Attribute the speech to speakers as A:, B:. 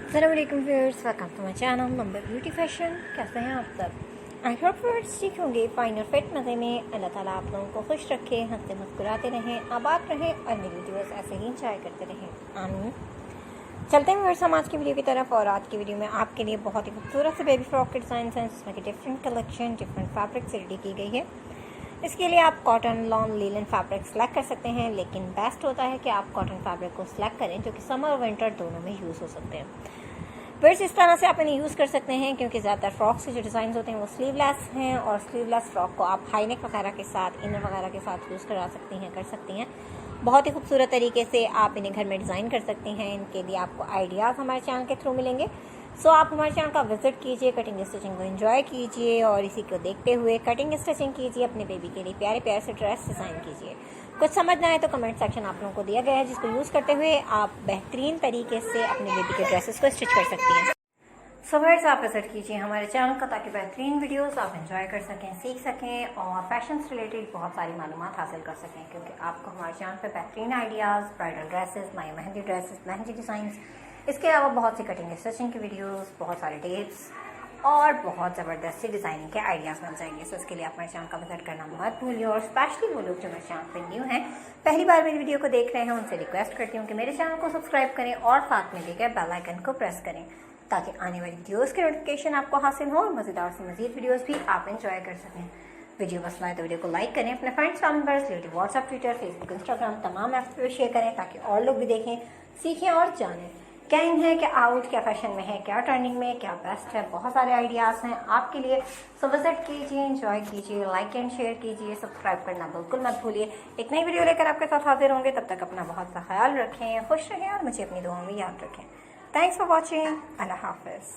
A: अस्सलाम वालेकुम viewers, welcome to my channel number beauty fashion. कैसे हैं आप सब? आई होप व्यूअर्स ठीक होंगे, फाइन और फिट मज़े में। अल्लाह ताला आप लोगों को खुश रखे, हंसते मुस्कुराते रहें, आबाद रहें और मेरी वीडियोस ऐसे ही इंजॉय करते रहें, आमीन। चलते हैं व्यूअर्स हम आज की वीडियो की तरफ। और आज की वीडियो में आपके लिए बहुत ही खूबसूरत से बेबी फ्रॉक के डिज़ाइन हैं, जिसमें कि डिफरेंट कलेक्शन डिफरेंट फैब्रिक से रेडी की गई है। इसके लिए आप cotton, lawn, linen fabric select कर सकते हैं, लेकिन बेस्ट होता है कि आप कॉटन फैब्रिक को सिलेक्ट करें जो कि समर और विंटर दोनों में यूज़ हो सकते हैं। फिर इस तरह से आप इन्हें यूज़ कर सकते हैं, क्योंकि ज़्यादातर फ्रॉक्स के जो डिज़ाइन होते हैं वो स्लीवलेस हैं, और स्लीवलेस फ्रॉक को आप हाई नेक वगैरह के साथ, इनर वगैरह के साथ यूज़ करा सकती हैं, कर सकती हैं। बहुत ही खूबसूरत तरीके से आप इन्हें घर में डिज़ाइन कर सकती हैं। इनके लिए आपको आइडियाज़ हमारे चैनल के थ्रू मिलेंगे। सो आप हमारे चैनल का विजिट कीजिए, कटिंग स्टिचिंग को एंजॉय कीजिए और इसी को देखते हुए कटिंग स्टिचिंग कीजिए, अपने बेबी के लिए प्यारे प्यारे से ड्रेस डिज़ाइन कीजिए। कुछ समझ ना आए तो कमेंट सेक्शन आप लोगों को दिया गया है, जिसको यूज़ करते हुए आप बेहतरीन तरीके से अपने बेबी के ड्रेसेस को स्टिच कर सकती हैं। सो व्यूअर्स, आप विजिट कीजिए हमारे चैनल का, ताकि बेहतरीन वीडियोस आप एंजॉय कर सकें, सीख सकें और फैशन से रिलेटेड बहुत सारी मालूमात हासिल कर सकें, क्योंकि आपको हमारे चैनल पे बेहतरीन आइडियाज़, ब्राइडल ड्रेसेस, नई मेहंदी ड्रेसेस, मेहंदी डिज़ाइंस, इसके अलावा बहुत सी कटिंग स्टिचिंग की वीडियोस, बहुत सारे टिप्स और बहुत ज़बरदस्ती डिज़ाइनिंग के आइडियाज़ मिल जाएंगे। सो इसके लिए आप हमारे चैनल का विजिट करना मत भूलिए। और स्पेशली वो लोग जो मेरे चैनल पर न्यू हैं, पहली बार मेरी वीडियो को देख रहे हैं, उनसे रिक्वेस्ट करती हूँ कि मेरे चैनल को सब्सक्राइब करें और साथ में देकर बेल आइकन को प्रेस करें, ताकि आने वाली वीडियोस के नोटिफिकेशन आपको हासिल हो और मज़ेदार से मज़ीद वीडियोस भी आप एंजॉय कर सकें। वीडियो पसंद आए तो वीडियो को लाइक करें, अपने friends, family members, relative, WhatsApp, Twitter, Facebook, Instagram तमाम ऐप्स पर शेयर करें, ताकि और लोग भी देखें, सीखें और जानें क्या इन है, क्या आउट, क्या फैशन में है, क्या ट्रेंडिंग में, क्या बेस्ट है। बहुत सारे आइडियाज़ हैं आपके लिए। सो विजिट कीजिए, एंजॉय कीजिए, लाइक एंड शेयर कीजिए, सब्सक्राइब करना बिल्कुल मत भूलिए। एक नई वीडियो लेकर आपके साथ हाजिर होंगे, तब तक अपना बहुत सा ख्याल रखें, खुश रहें और मुझे अपनी दुआओं में याद रखें। Thanks for watching. Allah Hafiz.